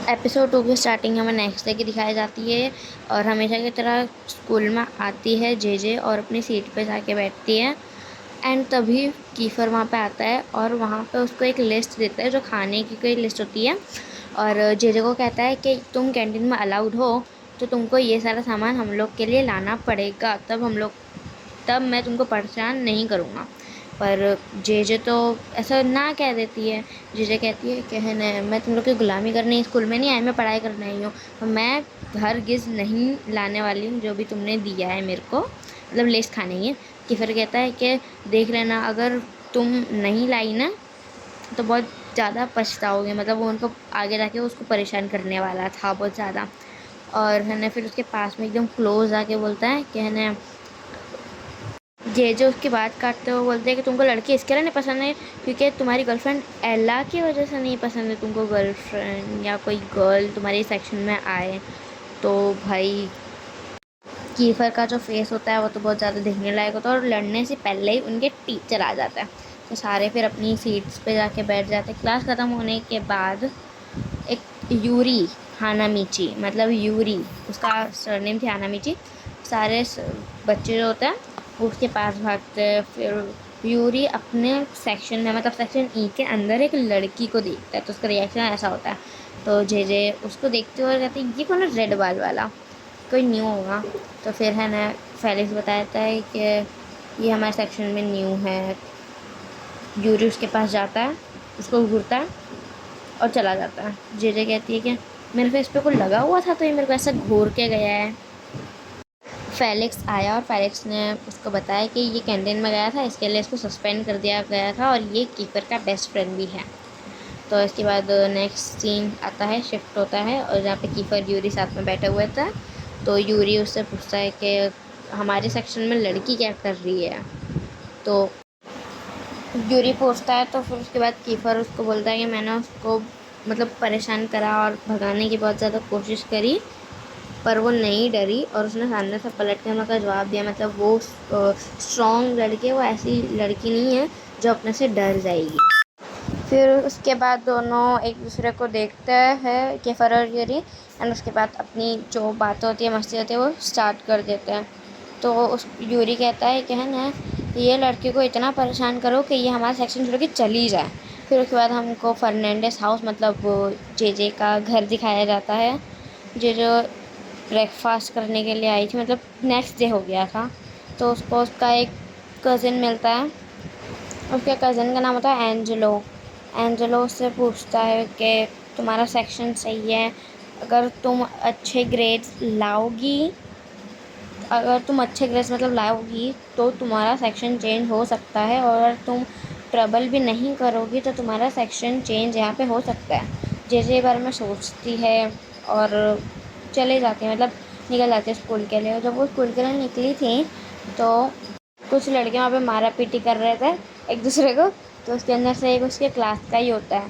Episode 2 की starting हमें next day की दिखाई जाती है और हमेशा की तरह स्कूल में आती है जे और अपनी सीट पे जाके बैठती है। एंड तभी कीफ़र वहाँ पे आता है और वहाँ पे उसको एक लिस्ट देता है जो खाने की कोई लिस्ट होती है। और जे को कहता है कि तुम कैंटीन में अलाउड हो तो तुमको ये सारा सामान हम लोग के लिए लाना पड़ेगा, तब मैं तुमको परेशान नहीं करूँगा। पर जे तो ऐसा ना कह देती है। जे कहती है कि है न, मैं तुम लोग की गुलामी करने स्कूल में नहीं आई, मैं पढ़ाई करने आई हूँ। तो मैं हरगिज़ नहीं लाने वाली हूँ जो भी तुमने दिया है मेरे को, मतलब लिस्ट खाने की। कि फिर कहता है कि देख लेना, अगर तुम नहीं लाई ना तो बहुत ज़्यादा पछताओगे। मतलब वो उनको आगे जाके उसको परेशान करने वाला था बहुत ज़्यादा। और है ना, फिर उसके पास में एकदम क्लोज आके बोलता है कि है ना, जे उसकी बात काटते हुए बोलते हैं कि तुमको लड़की इसके लिए नहीं पसंद है क्योंकि तुम्हारी गर्लफ्रेंड एला की वजह से नहीं पसंद है तुमको गर्लफ्रेंड या कोई गर्ल तुम्हारे सेक्शन में आए। तो भाई कीफर का जो फेस होता है वो तो बहुत ज़्यादा देखने लायक होता है। और लड़ने से पहले ही उनके टीचर आ जाता है तो सारे फिर अपनी सीट्स पे जाके बैठ जाते हैं। क्लास ख़त्म होने के बाद एक यूरी हानामिची, मतलब यूरी उसका सरनेम थी हानामिची, सारे बच्चे जो होते हैं वो उसके पास भागते हैं। फिर यूरी अपने सेक्शन में, मतलब सेक्शन ई के अंदर एक लड़की को देखता है तो उसका रिएक्शन ऐसा होता है। तो जे उसको देखते हुए कहते हैं ये कौन है, रेड बाल वाला, कोई न्यू होगा। तो फिर है ना, फेलिक्स बताता है कि ये हमारे सेक्शन में न्यू है। यूरी उसके पास जाता है, उसको घूरता है और चला जाता है। जे कहती है कि मेरे फेस पे कोई लगा हुआ था तो ये मेरे को ऐसा घूर के गया है। फेलिक्स आया और फेलिक्स ने उसको बताया कि ये कैंटीन में गया था, इसके लिए इसको सस्पेंड कर दिया गया था और ये कीपर का बेस्ट फ्रेंड भी है। तो इसके बाद नेक्स्ट सीन आता है, शिफ्ट होता है और जहाँ पे कीपर यूरी साथ में बैठे हुए थे। तो यूरी उससे पूछता है कि हमारे सेक्शन में लड़की क्या कर रही है। तो यूरी पूछता है तो फिर उसके बाद कीपर उसको बोलता है कि मैंने उसको मतलब परेशान करा और भगाने की बहुत ज़्यादा कोशिश करी पर वो नहीं डरी और उसने सामने से पलट के का जवाब दिया। मतलब वो स्ट्रॉन्ग लड़की है, वो ऐसी लड़की नहीं है जो अपने से डर जाएगी। फिर उसके बाद दोनों एक दूसरे को देखते हैं केफर और यूरी, एंड उसके बाद अपनी जो बातें होती है, मस्ती होती है, वो स्टार्ट कर देते हैं। तो उस यूरी कहता है कि है ना, ये लड़की को इतना परेशान करो कि ये हमारा सेक्शन छोड़ के चली जाए। फिर उसके बाद हमको फर्नांडिस हाउस, मतलब जे का घर दिखाया जाता है। जो ब्रेकफास्ट करने के लिए आई थी, मतलब नेक्स्ट डे हो गया था। तो उसको उसका एक कज़िन मिलता है, उसके कज़िन का नाम होता है एंजेलो। एंजेलो उससे पूछता है कि तुम्हारा सेक्शन सही है, अगर तुम अच्छे ग्रेड्स लाओगी, अगर तुम अच्छे ग्रेड्स मतलब लाओगी तो तुम्हारा सेक्शन चेंज हो सकता है, और अगर तुम ट्रबल भी नहीं करोगी तो तुम्हारा सेक्शन चेंज यहाँ पे हो सकता है। जैसे बारे में सोचती है और चले जाती है, मतलब निकल जाती है स्कूल के लिए। जब वो स्कूल के लिए निकली थी तो कुछ लड़के वहाँ पे मारा पीटी कर रहे थे एक दूसरे को। तो उसके अंदर से एक उसके क्लास का ही होता है,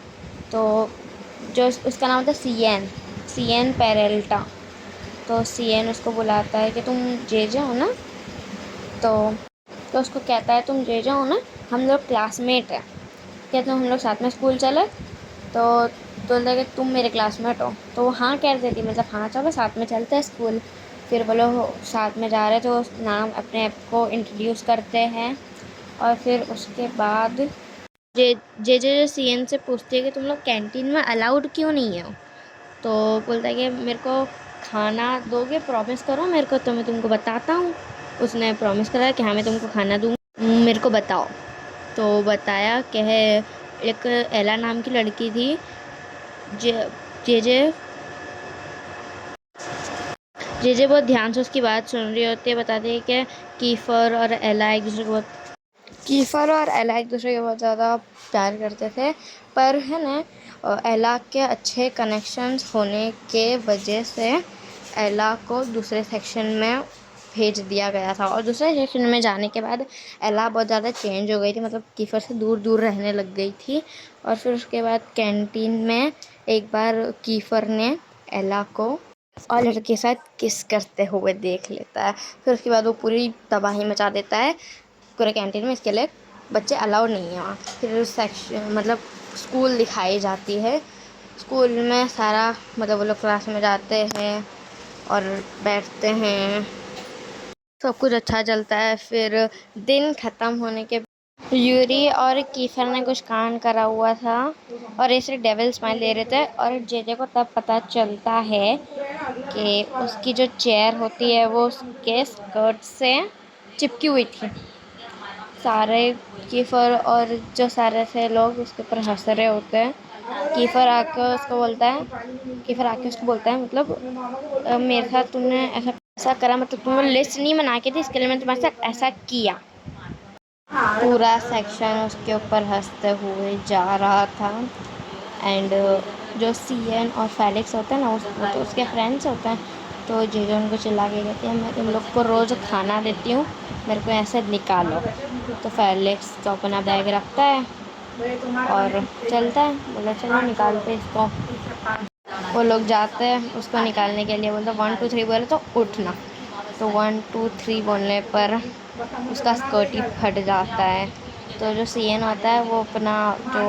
तो जो उसका नाम होता है सी एन पेरेल्टा। तो सी एन उसको बुलाता है कि तुम जे हो ना। तो उसको कहता है तुम जे हो ना, हम लोग क्लासमेट हैं, क्या तुम हम लोग साथ में स्कूल चले। तो बोलता है कि तुम मेरे क्लासमेट हो। तो वो हाँ कह देती, मतलब हाँ चलो साथ में चलते हैं स्कूल। फिर वो लोग साथ में जा रहे तो नाम अपने आप को इंट्रोड्यूस करते हैं। और फिर उसके बाद जे सी एन से पूछती है कि तुम लोग कैंटीन में अलाउड क्यों नहीं हो। तो बोलता है कि मेरे को खाना दोगे, प्रॉमिस करो मेरे को तो मैं तुमको बताता हूँ। उसने प्रॉमिस करा कि हाँ मैं तुमको खाना दूँगा, मेरे को बताओ। तो बताया कि एक एला नाम की लड़की थी। जे जे बहुत ध्यान से उसकी बात सुन रही होती है। बताती है कि कीफ़र और एला एक दूसरे को बहुत ज़्यादा प्यार करते थे। पर है ना, एला के अच्छे कनेक्शंस होने के वजह से एला को दूसरे सेक्शन में भेज दिया गया था। और दूसरे सेक्शन में जाने के बाद एला बहुत ज़्यादा चेंज हो गई थी, मतलब कीफ़र से दूर दूर रहने लग गई थी। और फिर उसके बाद कैंटीन में एक बार कीफ़र ने एला को और लड़के के साथ किस करते हुए देख लेता है। फिर उसके बाद वो पूरी तबाही मचा देता है पूरे कैंटीन में। इसके लिए बच्चे अलाउड नहीं है वहाँ। फिर सेक्शन मतलब स्कूल दिखाई जाती है स्कूल में सारा मतलब वो लोग क्लास में जाते हैं और बैठते हैं, सब कुछ अच्छा चलता है। फिर दिन ख़त्म होने के यूरी और कीफर ने कुछ कांड करा हुआ था और ऐसे डेविल स्माइल ले रहे थे, और जेजे को तब पता चलता है कि उसकी जो चेयर होती है वो उसके स्कर्ट से चिपकी हुई थी। सारे कीफर और जो सारे थे लोग उसके ऊपर हंस रहे होते हैं। कीफर आके उसको बोलता है मतलब मेरे साथ तुमने ऐसा ऐसा करा, मतलब तुमने लिस्ट नहीं बना के थी, इसके लिए मैंने तुम्हारे साथ ऐसा किया। पूरा सेक्शन उसके ऊपर हंसते हुए जा रहा था। एंड जो सीएन और फेलिक्स होते हैं ना, वो तो उसके फ्रेंड्स होते हैं। तो जेजे उनको चिल्ला के कहती है, मैं तुम लोग को रोज़ खाना देती हूँ, मेरे को ऐसे निकालो। तो फेलिक्स तो अपना बैग रखता है और चलता है, बोला चलो निकालते इसको। वो लोग जाते हैं उसको निकालने के लिए, बोलते 1 2 3 बोले तो उठना। तो 1 2 3 बोलने पर उसका स्कर्ट ही फट जाता है। तो जो सीएन होता है वो अपना जो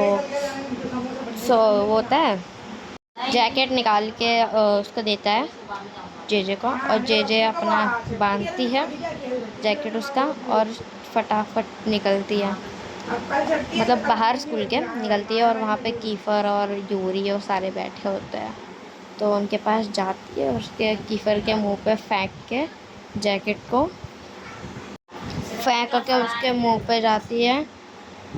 वो होता है जैकेट निकाल के उसको देता है जेजे को, और जेजे अपना बांधती है जैकेट उसका और फटाफट निकलती है, मतलब बाहर स्कूल के निकलती है। और वहाँ पे कीफर और यूरी और सारे बैठे होते हैं, तो उनके पास जाती है और उसके कीफर के मुंह पे फेंक के जैकेट को फेंक के उसके मुंह पे जाती है,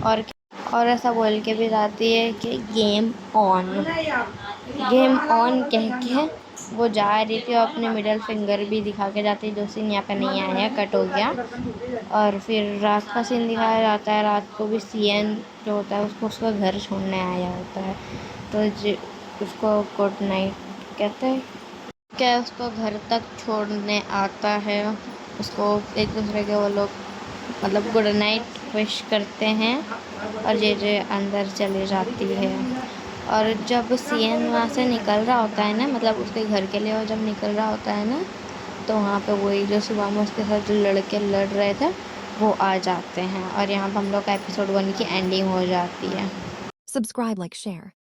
और ऐसा बोल के भी जाती है कि गेम ऑन। गेम ऑन कह के वो जा रही थी और अपने मिडल फिंगर भी दिखा के जाती है। जो सीन यहाँ पे नहीं आया, कट हो गया। और फिर रात का सीन दिखाया जाता है। रात को भी सीएन जो होता है उसको उसका घर छोड़ने आया होता है, तो उसको गुड नाइट कहते हैं, क्या उसको घर तक छोड़ने आता है। उसको एक दूसरे के वो लोग मतलब गुड नाइट विश करते हैं, और जे अंदर चली जाती है। और जब सीएन वहाँ से निकल रहा होता है ना, मतलब उसके घर के लिए वो जब निकल रहा होता है ना, तो वहाँ पे वही जो सुबह में उसके साथ जो लड़के लड़ रहे थे वो आ जाते हैं, और यहाँ पर हम लोग का एपिसोड 1 की एंडिंग हो जाती है। Subscribe, like, share.